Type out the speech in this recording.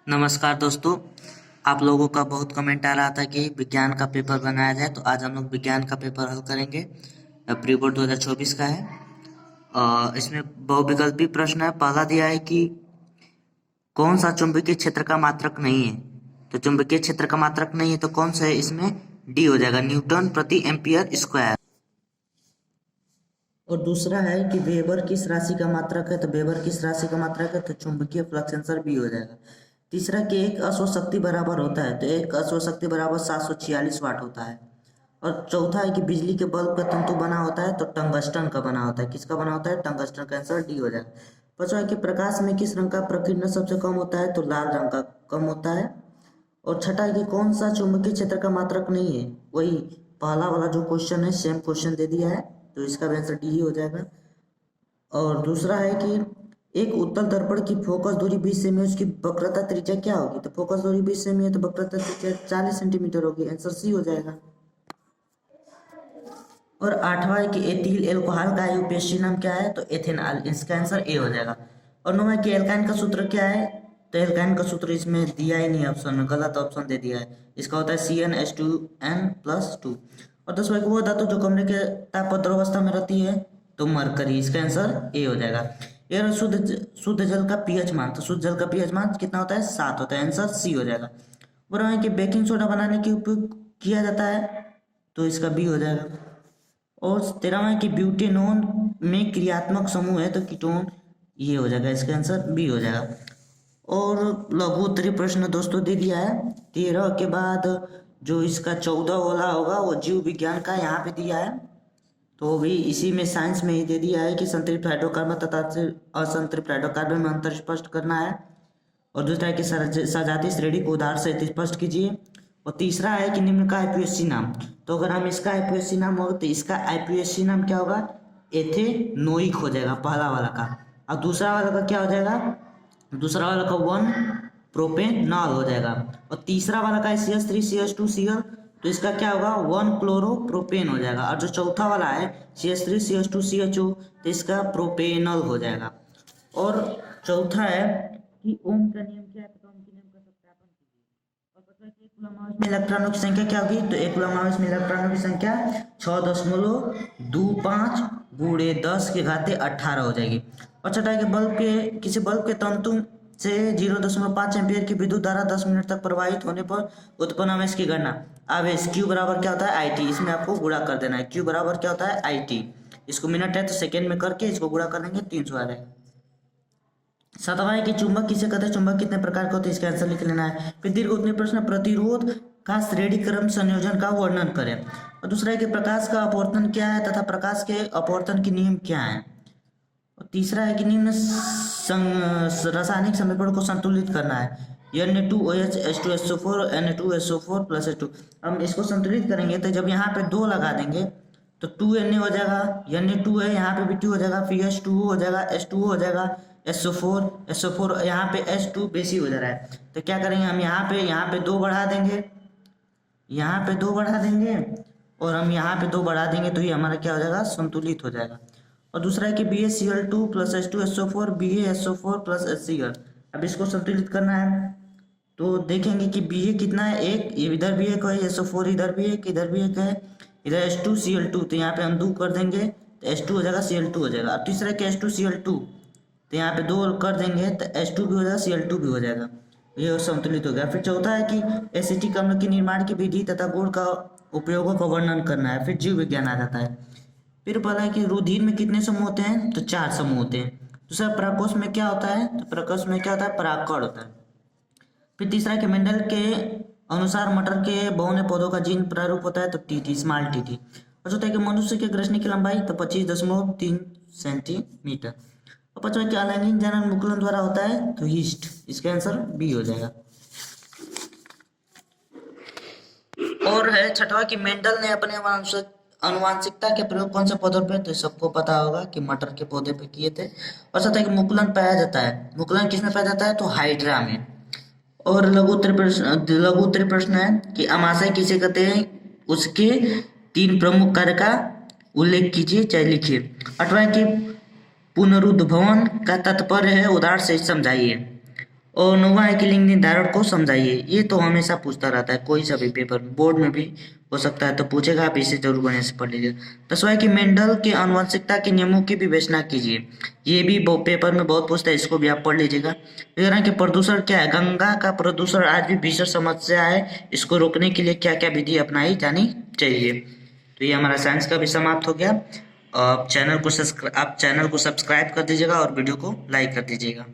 नमस्कार दोस्तों। आप लोगों का बहुत कमेंट आ रहा था कि विज्ञान का पेपर बनाया जाए, तो आज हम लोग विज्ञान का पेपर हल करेंगे। प्री बोर्ड 2024 का है। इसमें बहुविकल्पी प्रश्न है। पहला दिया है कि कौन सा चुंबकीय क्षेत्र का मात्रक नहीं है। तो चुंबकीय क्षेत्र का मात्रक नहीं है तो कौन सा है, इसमें डी हो जाएगा, न्यूटन प्रति एम्पियर स्क्वायर। और दूसरा है कि वेबर किस राशि का मात्रक है। तो वेबर किस राशि का मात्रक है, तो चुंबकीय फ्लक्स आंसर बी हो जाएगा। तीसरा कि एक अश्वशक्ति बराबर होता है। तो एक अश्वशक्ति बराबर 746 वाट होता है। और चौथा है कि बिजली के बल्ब का तंतु बना होता है। तो टंगस्टन का बना होता है। किसका बना होता है, टंगस्टन का आंसर डी हो जाएगा। पांचवा है कि प्रकाश में किस रंग का प्रकीर्णन सबसे कम होता है। तो लाल रंग का कम होता है। और छठा है कि कौन सा चुंबकीय क्षेत्र का मात्रक नहीं है। वही पहला वाला जो क्वेश्चन है, सेम क्वेश्चन दे दिया है, तो इसका भी आंसर डी ही हो जाएगा। और दूसरा है कि एक उत्तल दर्पण की फोकस दूरी 20 सेमी है, उसकी वक्रता त्रिज्या क्या होगी। तो फोकस दूरी 20 सेमी है तो वक्रता त्रिज्या 40 सेंटीमीटर होगी। आंसर सी हो जाएगा। और आठवां है कि एथिल एल्कोहल का आईयूपीएसी नाम क्या है। तो एथेनॉल, इसका आंसर ए हो जाएगा। और नौवां है कि एल्काइन का सूत्र क्या है। तो एल्काइन का सूत्र इसमें दिया ही नहीं, ऑप्शन में गलत ऑप्शन दे दिया है। इसका होता है CnH2n+2। और 10वां कि वो धातु जो कमरे के ताप द्रवावस्था में रहती है। तो मरकरी, इसका आंसर ए हो जाएगा। यार शुद्ध जल का पीएच मान। तो शुद्ध जल का पीएच मान कितना होता है, 7 होता है। आंसर सी हो जाएगा। बोला है कि बेकिंग सोडा बनाने के उपयोग किया जाता है। तो इसका बी हो जाएगा। और 13वां है कि ब्यूटेनोन में क्रियात्मक समूह है। तो कीटोन, ये हो जाएगा। इसका आंसर बी हो जाएगा। और लघु उत्तरीय प्रश्न दोस्तों दे दिया है। 13 के बाद जो इसका 14 वाला होगा वो जीव विज्ञान का यहाँ पे दिया है। तो भी इसी में साइंस में ही दे दिया है कि संतृप्त हाइड्रोकार्बन तथा असंतृप्त हाइड्रोकार्बन में अंतर स्पष्ट करना है। और दूसरा है कि सजातीय श्रेणी को उदाहरण से स्पष्ट कीजिए। और तीसरा है कि निम्न का आईपीएससी नाम। तो अगर हम इसका आईपीएससी नाम होगा तो इसका आईपीएससी नाम क्या होगा, एथेनोइक हो जाएगा पहला वाला का। और दूसरा वाला का क्या हो जाएगा, दूसरा वाला का 1 प्रोपेनॉल हो जाएगा। और तीसरा वाला का CH3CH2Cl, तो इसका क्या होगा, 1 क्लोरोप्रोपेन हो जाएगा। और जो चौथा वाला है CH3CH2CHO, तो इसका प्रोपेनल हो जाएगा। और चौथा है कि ओम का नियम क्या है, तो ओम के नियम का सत्यापन कीजिए। और पता है कि एक कूलम आवेश में इलेक्ट्रॉनों की संख्या क्या होगी। तो एक कूलम आवेश में इलेक्ट्रॉनों की संख्या 6.25 गुणे 10 के घाते 18 हो जाएगी। और छठा है कि किसी बल्ब के तंतु से 0.5 एम्पियर की विद्युत धारा 10 मिनट तक प्रवाहित होने पर उत्पन्न आवेश की गणना। आवेश Q बराबर क्या होता है, IT। इसमें आपको गुणा कर देना है। Q बराबर क्या होता है, IT। इसको मिनट है तो सेकेंड में करके इसको गुणा कर देंगे, 300 आ जाएगा। सातवां है कि चुंबक किसे कहते हैं, चुंबक कितने प्रकार का होता है, इसका आंसर लिख लेना है। फिर दीर्घ उत्तरीय प्रश्न, प्रतिरोध का श्रेणी क्रम संयोजन का वर्णन करें। और दूसरा है कि प्रकाश का अपवर्तन क्या है तथा प्रकाश के अपवर्तन के नियम क्या है। और तीसरा है कि निम्न रासायनिक समीकरण को संतुलित करना है। Na2OH H2SO4 Na2SO4 + H2। हम इसको संतुलित करेंगे तो जब यहाँ पे 2 लगा देंगे तो 2Na हो जाएगा, Na2 है यहाँ पे भी 2 हो जाएगा, फिर H2O हो जाएगा, H2O हो जाएगा, SO4 यहाँ पे H2 बेसी हो जा रहा है। तो क्या करेंगे हम, यहाँ पे 2 बढ़ा देंगे, यहाँ पे 2 बढ़ा देंगे, और हम यहाँ पे 2 बढ़ा देंगे, तो ये हमारा क्या हो जाएगा, संतुलित हो जाएगा। और दूसरा है कि BaCl2 + H2SO4 BaSO4 + HCl। अब इसको संतुलित करना है तो देखेंगे कि Ba कितना है, एक इधर भी एक है, SO4 इधर भी एक, इधर भी एक है, इधर H2Cl2, तो यहाँ पे हम 2 कर देंगे तो H2 हो जाएगा, Cl2 हो जाएगा। और तीसरा कि H2Cl2, तो यहाँ पे 2 कर देंगे तो H2 भी हो जाएगा, Cl2 भी हो जाएगा, ये संतुलित हो गया। फिर चौथा है कि एसिटिक अम्ल के निर्माण की विधि तथा गुण का उपयोगों का वर्णन करना है। फिर जीव विज्ञान आ जाता है। फिर पता है कि रुधिर में कितने समूह होते हैं, तो 4 समूह होते हैं। दूसरा पराकोष में क्या होता है, तो पराकोष में क्या होता है, परागकण होता है। फिर तीसरा कि मेंडल के अनुसार मटर के बहुने पौधों का जीन प्रारूप होता है, तो TT, स्मॉल TT। और चौथा है कि मनुष्य के ग्रसनी की लंबाई तो 25.3 सेंटीमीटर। और पांचवा कि अलैंगिक जनन मुकुलन द्वारा होता है, तो ईस्ट, इसका आंसर बी हो जाएगा। और है छठवा कि मेंडल ने अपने अनुवांशिकता के प्रयोग कौन से पौधों पे, तो सबको पता होगा कि मटर के पौधे पे किए थे। और साथ ही मुकुलन पाया जाता है, मुकुलन किसमें पाया जाता है, तो हाइड्रा में। और लघु उत्तरीय प्रश्न है कि अमाशय किसे कहते हैं, उसके 3 प्रमुख कार्य का उल्लेख कीजिए चाहे लिखिए। अठवा कि पुनरुद्भवन का तात्पर्य है, उदाहरण से समझाइए। और नौवा है कि लिंग निर्धारण को समझाइए। ये तो हमेशा पूछता रहता है, कोई सा भी पेपर बोर्ड में भी हो सकता है, तो पूछेगा, आप इसे जरूर बने से पढ़ लीजिए। 10वां है कि मेंडल के आनुवंशिकता के नियमों की विवेचना कीजिए। ये भी पेपर में बहुत पूछता है, इसको भी आप पढ़ लीजिएगा। 11 कि प्रदूषण क्या है। गंगा का प्रदूषण आज भी भीषण समस्या है, इसको रोकने के लिए क्या क्या विधि अपनाई जानी चाहिए। तो ये हमारा साइंस का भी समाप्त हो गया। आप चैनल को सब्सक्राइब कर दीजिएगा और वीडियो को लाइक कर दीजिएगा।